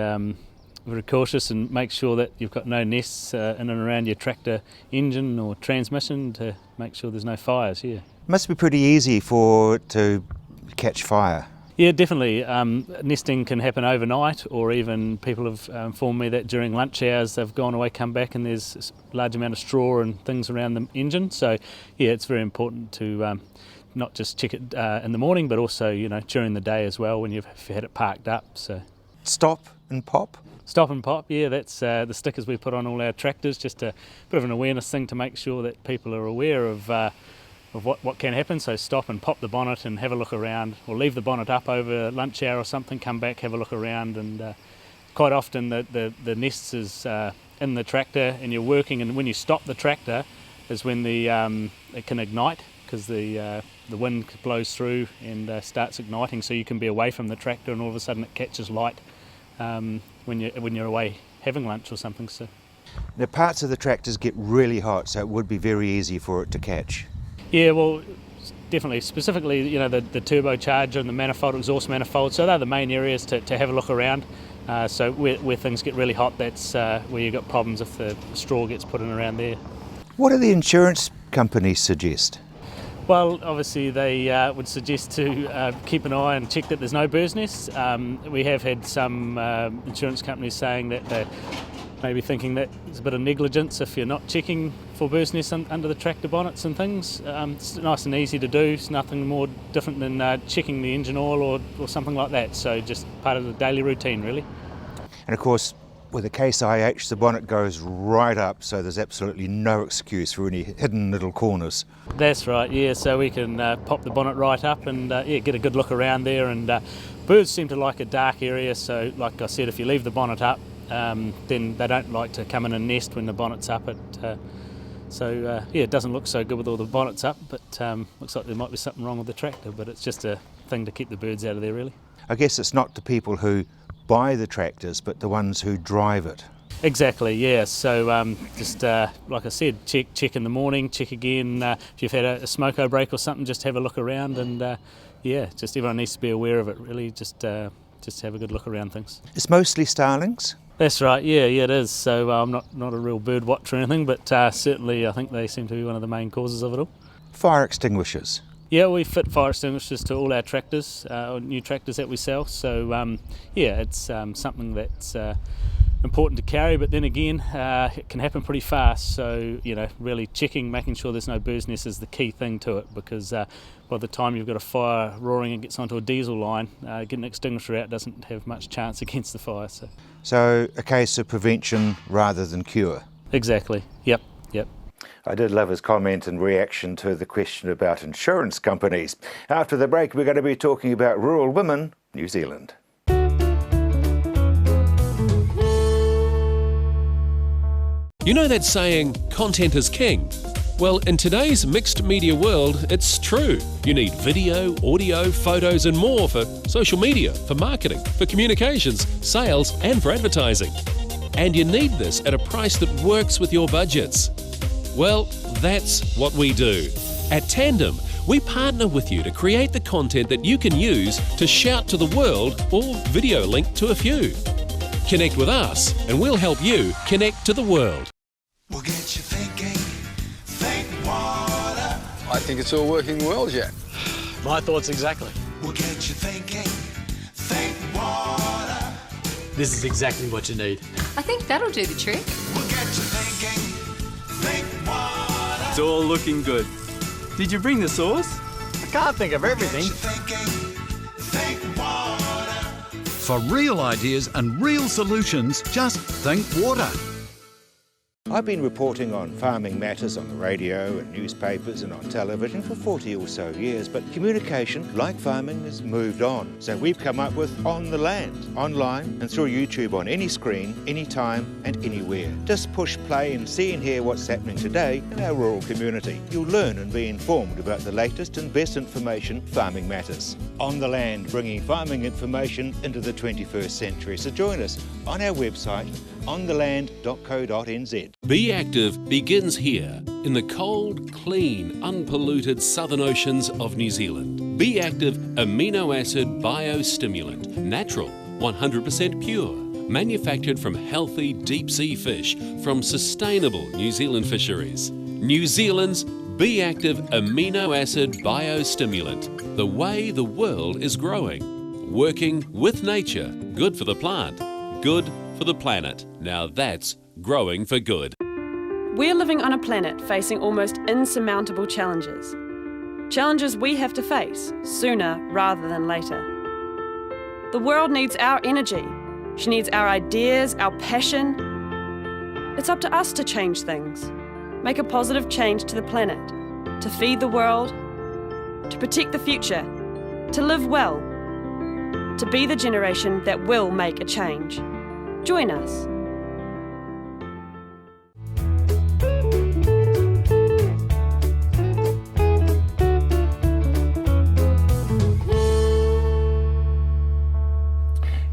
very cautious and make sure that you've got no nests in and around your tractor engine or transmission to make sure there's no fires here.
Must be pretty easy for it to catch fire.
Yeah, definitely. Nesting can happen overnight, or even people have informed me that during lunch hours they've gone away, come back, and there's a large amount of straw and things around the engine. So yeah, it's very important to not just check it in the morning, but also, you know, during the day as well when you've had it parked up. So
stop and pop.
Stop and pop, yeah, that's the stickers we put on all our tractors, just a bit of an awareness thing to make sure that people are aware of what can happen. So stop and pop the bonnet and have a look around, or leave the bonnet up over lunch hour or something, come back, have a look around, and quite often the nest is in the tractor and you're working, and when you stop the tractor is when it can ignite, because the wind blows through and starts igniting, so you can be away from the tractor and all of a sudden it catches light when you're away having lunch or something. So
now, parts of the tractors get really hot, so it would be very easy for it to catch.
Yeah, well, definitely. Specifically, you know, the turbocharger and the manifold, exhaust manifold, so they're the main areas to have a look around. So where things get really hot, that's where you've got problems if the straw gets put in around there.
What do the insurance companies suggest?
Well, obviously they would suggest to keep an eye and check that there's no bird's nests. We have had some insurance companies saying that they're maybe thinking that there's a bit of negligence if you're not checking for bird's nests under the tractor bonnets and things. It's nice and easy to do. It's nothing more different than checking the engine oil or something like that. So just part of the daily routine, really.
And of course, with a Case IH, the bonnet goes right up, so there's absolutely no excuse for any hidden little corners.
That's right, yeah, so we can pop the bonnet right up and yeah, get a good look around there. And birds seem to like a dark area, so like I said, if you leave the bonnet up, then they don't like to come in and nest when the bonnet's up. Yeah, it doesn't look so good with all the bonnets up, but looks like there might be something wrong with the tractor, but it's just a thing to keep the birds out of there, really.
I guess it's not the people who buy the tractors, but the ones who drive it.
Exactly, yeah. So just like I said, check in the morning, check again. If you've had a smoko break or something, just have a look around, and yeah, just everyone needs to be aware of it, really. Just have a good look around things.
It's mostly starlings?
That's right, yeah, it is. So I'm not a real bird watcher or anything, but certainly I think they seem to be one of the main causes of it all.
Fire extinguishers?
Yeah, we fit fire extinguishers to all our tractors, new tractors that we sell. So yeah, it's something that's important to carry, but then again, it can happen pretty fast. So, you know, really checking, making sure there's no bird's nest is the key thing to it, because by the time you've got a fire roaring and gets onto a diesel line, getting an extinguisher out doesn't have much chance against the fire.
So a case of prevention rather than cure?
Exactly, yep.
I did love his comment in reaction to the question about insurance companies. After the break, we're going to be talking about rural women, New Zealand.
You know that saying, content is king? Well, in today's mixed media world, it's true. You need video, audio, photos and more for social media, for marketing, for communications, sales and for advertising. And you need this at a price that works with your budgets. Well, that's what we do. At Tandem, we partner with you to create the content that you can use to shout to the world or video link to a few. Connect with us and we'll help you connect to the world.
We'll get you thinking, think water.
I think it's all working well, Jack.
My thoughts exactly.
We'll get you thinking, think water.
This is exactly what you need.
I think that'll do the trick.
We'll get you thinking, think water.
It's all looking good. Did you bring the sauce?
I can't think of everything.
Think water.
For real ideas and real solutions, just think water.
I've been reporting on farming matters on the radio and newspapers and on television for 40 or so years, but communication, like farming, has moved on. So we've come up with On the Land, online and through YouTube on any screen, anytime and anywhere. Just push play and see and hear what's happening today in our rural community. You'll learn and be informed about the latest and best information farming matters. On the Land, bringing farming information into the 21st century. So join us on our website, ontheland.co.nz.
Be Active begins here in the cold, clean, unpolluted southern oceans of New Zealand. Be Active amino acid biostimulant, natural, 100% pure, manufactured from healthy deep sea fish from sustainable New Zealand fisheries. New Zealand's Be Active amino acid biostimulant, the way the world is growing. Working with nature, good for the plant, good for the planet. Now that's growing for good.
We're living on a planet facing almost insurmountable challenges. Challenges we have to face sooner rather than later. The world needs our energy. She needs our ideas, our passion. It's up to us to change things, make a positive change to the planet, to feed the world, to protect the future, to live well, to be the generation that will make a change. Join us.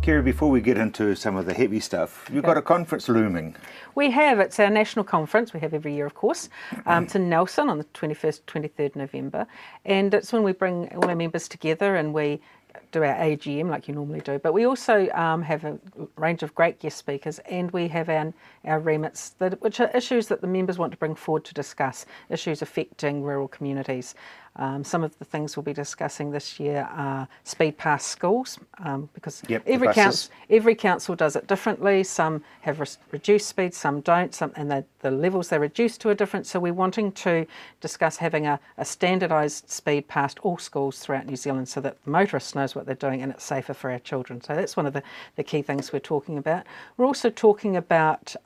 Kerry, before we get into some of the heavy stuff, you've got a conference looming.
We have. It's our national conference. We have every year, of course. It's in Nelson on the 21st, 23rd November. And it's when we bring all our members together and we do our AGM like you normally do. But we also have a range of great guest speakers, and we have our remits, which are issues that the members want to bring forward to discuss, issues affecting rural communities. Some of the things we'll be discussing this year are speed past schools, because every council does it differently. Some have reduced speed, some don't, and the levels they reduce to are different. So we're wanting to discuss having a standardised speed past all schools throughout New Zealand so that the motorist knows what they're doing and it's safer for our children. So that's one of the key things we're talking about. We're also talking about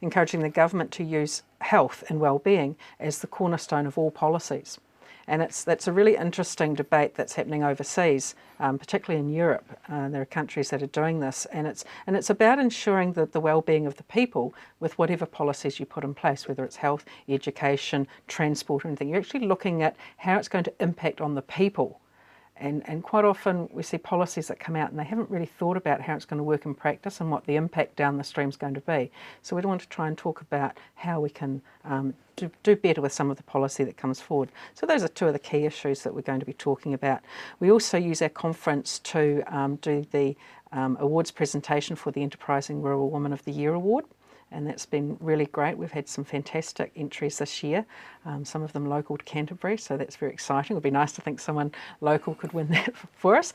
encouraging the government to use health and well-being as the cornerstone of all policies. And that's a really interesting debate that's happening overseas, particularly in Europe. There are countries that are doing this, and it's about ensuring the well-being of the people with whatever policies you put in place, whether it's health, education, transport, or anything. You're actually looking at how it's going to impact on the people. And quite often we see policies that come out and they haven't really thought about how it's going to work in practice and what the impact down the stream is going to be. So we want to try and talk about how we can do better with some of the policy that comes forward. So those are two of the key issues that we're going to be talking about. We also use our conference to do the awards presentation for the Enterprising Rural Woman of the Year Award. And that's been really great. We've had some fantastic entries this year, some of them local to Canterbury, so that's very exciting. It would be nice to think someone local could win that for us.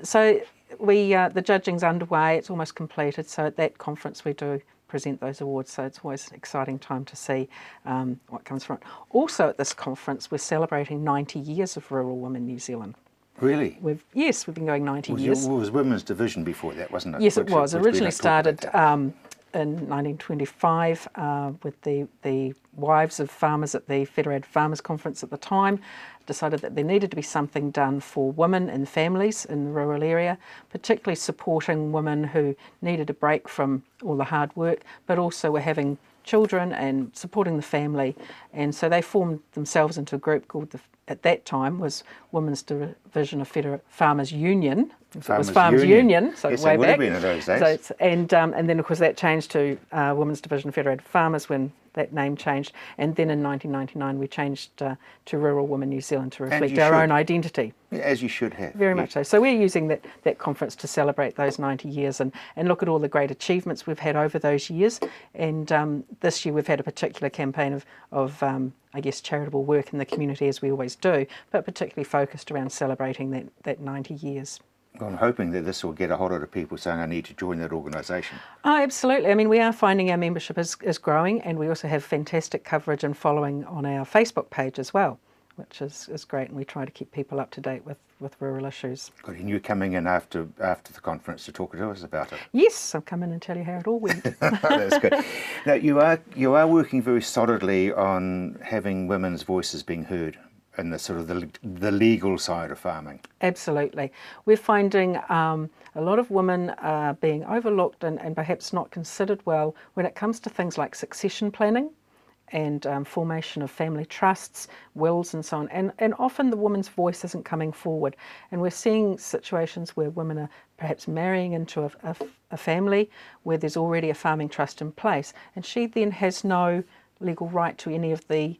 So the judging's underway, it's almost completed, so at that conference we do present those awards, so it's always an exciting time to see what comes from it. Also at this conference we're celebrating 90 years of Rural Women New Zealand.
Really?
Yes, we've been going 90 years.
It was Women's Division before that, wasn't it?
Yes, it was. Originally started in 1925 with the wives of farmers at the Federated Farmers Conference at the time, decided that there needed to be something done for women and families in the rural area, particularly supporting women who needed a break from all the hard work, but also were having children and supporting the family. And so they formed themselves into a group called, at that time, was Women's Division of Farmers Union. It was Farmers Union, so
yes,
way
it would
back.
have been in those days.
So and then, of course, that changed to Women's Division of Federated Farmers when that name changed. And then in 1999, we changed to Rural Women New Zealand to reflect our own identity.
As you should have.
Very much so. So we're using that conference to celebrate those 90 years and look at all the great achievements we've had over those years. And this year we've had a particular campaign of I guess, charitable work in the community, as we always do, but particularly focused around celebrating that 90 years.
I'm hoping that this will get a whole lot of people saying I need to join that organisation.
Oh, absolutely. I mean, we are finding our membership is growing, and we also have fantastic coverage and following on our Facebook page as well, which is great, and we try to keep people up to date with rural issues.
Good, and you're coming in after the conference to talk to us about it?
Yes, I'll come in and tell you how it all went.
That's good. Now, you are working very solidly on having women's voices being heard in the sort of the legal side of farming.
Absolutely. We're finding a lot of women are being overlooked and perhaps not considered well when it comes to things like succession planning and formation of family trusts, wills and so on. And often the woman's voice isn't coming forward. And we're seeing situations where women are perhaps marrying into a family where there's already a farming trust in place, and she then has no legal right to any of the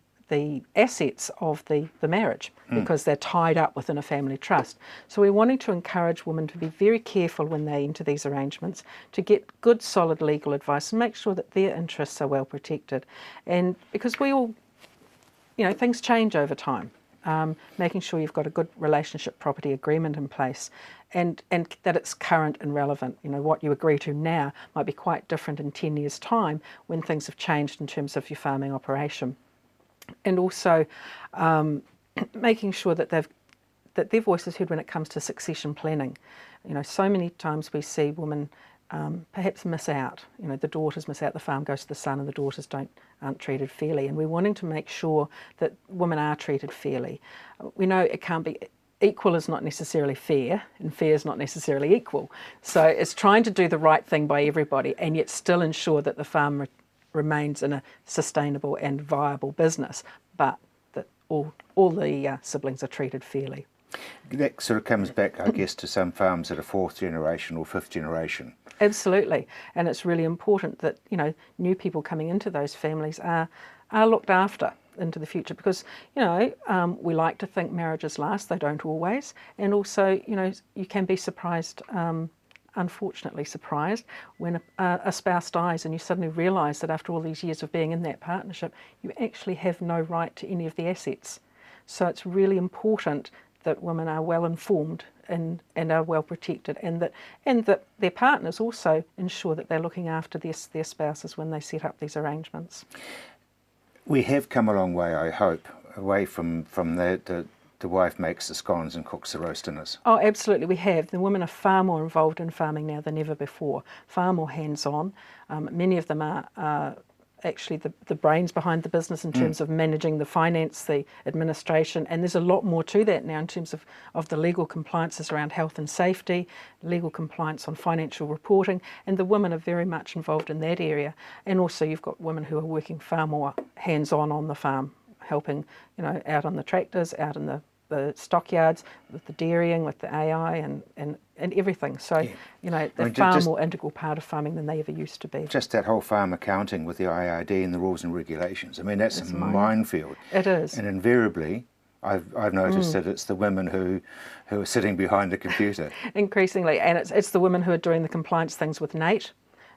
assets of the marriage because they're tied up within a family trust. So we're wanting to encourage women to be very careful when they enter these arrangements, to get good solid legal advice and make sure that their interests are well protected. And because we all, things change over time, making sure you've got a good relationship property agreement in place and that it's current and relevant. What you agree to now might be quite different in 10 years' time when things have changed in terms of your farming operation. And also making sure that their voice is heard when it comes to succession planning. So many times we see women perhaps miss out. The daughters miss out, the farm goes to the son, and the daughters aren't treated fairly. And we're wanting to make sure that women are treated fairly. We know it can't be. Equal is not necessarily fair, and fair is not necessarily equal. So it's trying to do the right thing by everybody, and yet still ensure that the farm remains in a sustainable and viable business, but that all the siblings are treated fairly.
That sort of comes back, I guess, to some farms that are fourth generation or fifth generation.
Absolutely, and it's really important that new people coming into those families are looked after into the future, because we like to think marriages last. They don't always, and also you can be surprised. Unfortunately surprised when a spouse dies and you suddenly realise that after all these years of being in that partnership, you actually have no right to any of the assets. So it's really important that women are well informed and are well protected, and that their partners also ensure that they're looking after their spouses when they set up these arrangements.
We have come a long way, I hope, away from the wife makes the scones and cooks the roast dinners.
Oh, absolutely, we have. The women are far more involved in farming now than ever before, far more hands-on. Many of them are actually the brains behind the business in terms of managing the finance, the administration, and there's a lot more to that now in terms of the legal compliances around health and safety, legal compliance on financial reporting, and the women are very much involved in that area. And also you've got women who are working far more hands-on the farm, helping out on the tractors, out in the stockyards, with the dairying, with the AI and everything. So, they're far more integral part of farming than they ever used to be.
Just that whole farm accounting with the IRD and the rules and regulations. I mean, that's a minefield.
It is.
And invariably, I've noticed that it's the women who are sitting behind the computer.
Increasingly, and it's the women who are doing the compliance things with NATE.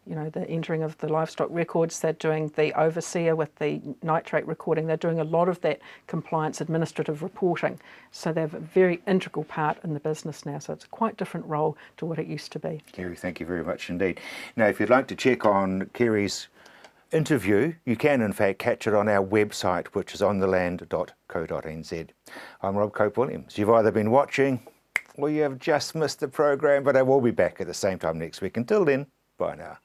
The entering of the livestock records, they're doing the overseer with the nitrate recording, they're doing a lot of that compliance administrative reporting. So they have a very integral part in the business now, so it's a quite different role to what it used to be.
Kerry, thank you very much indeed. Now, if you'd like to check on Kerry's interview, you can in fact catch it on our website, which is ontheland.co.nz. I'm Rob Cope-Williams. You've either been watching or you have just missed the program, but I will be back at the same time next week. Until then, bye now.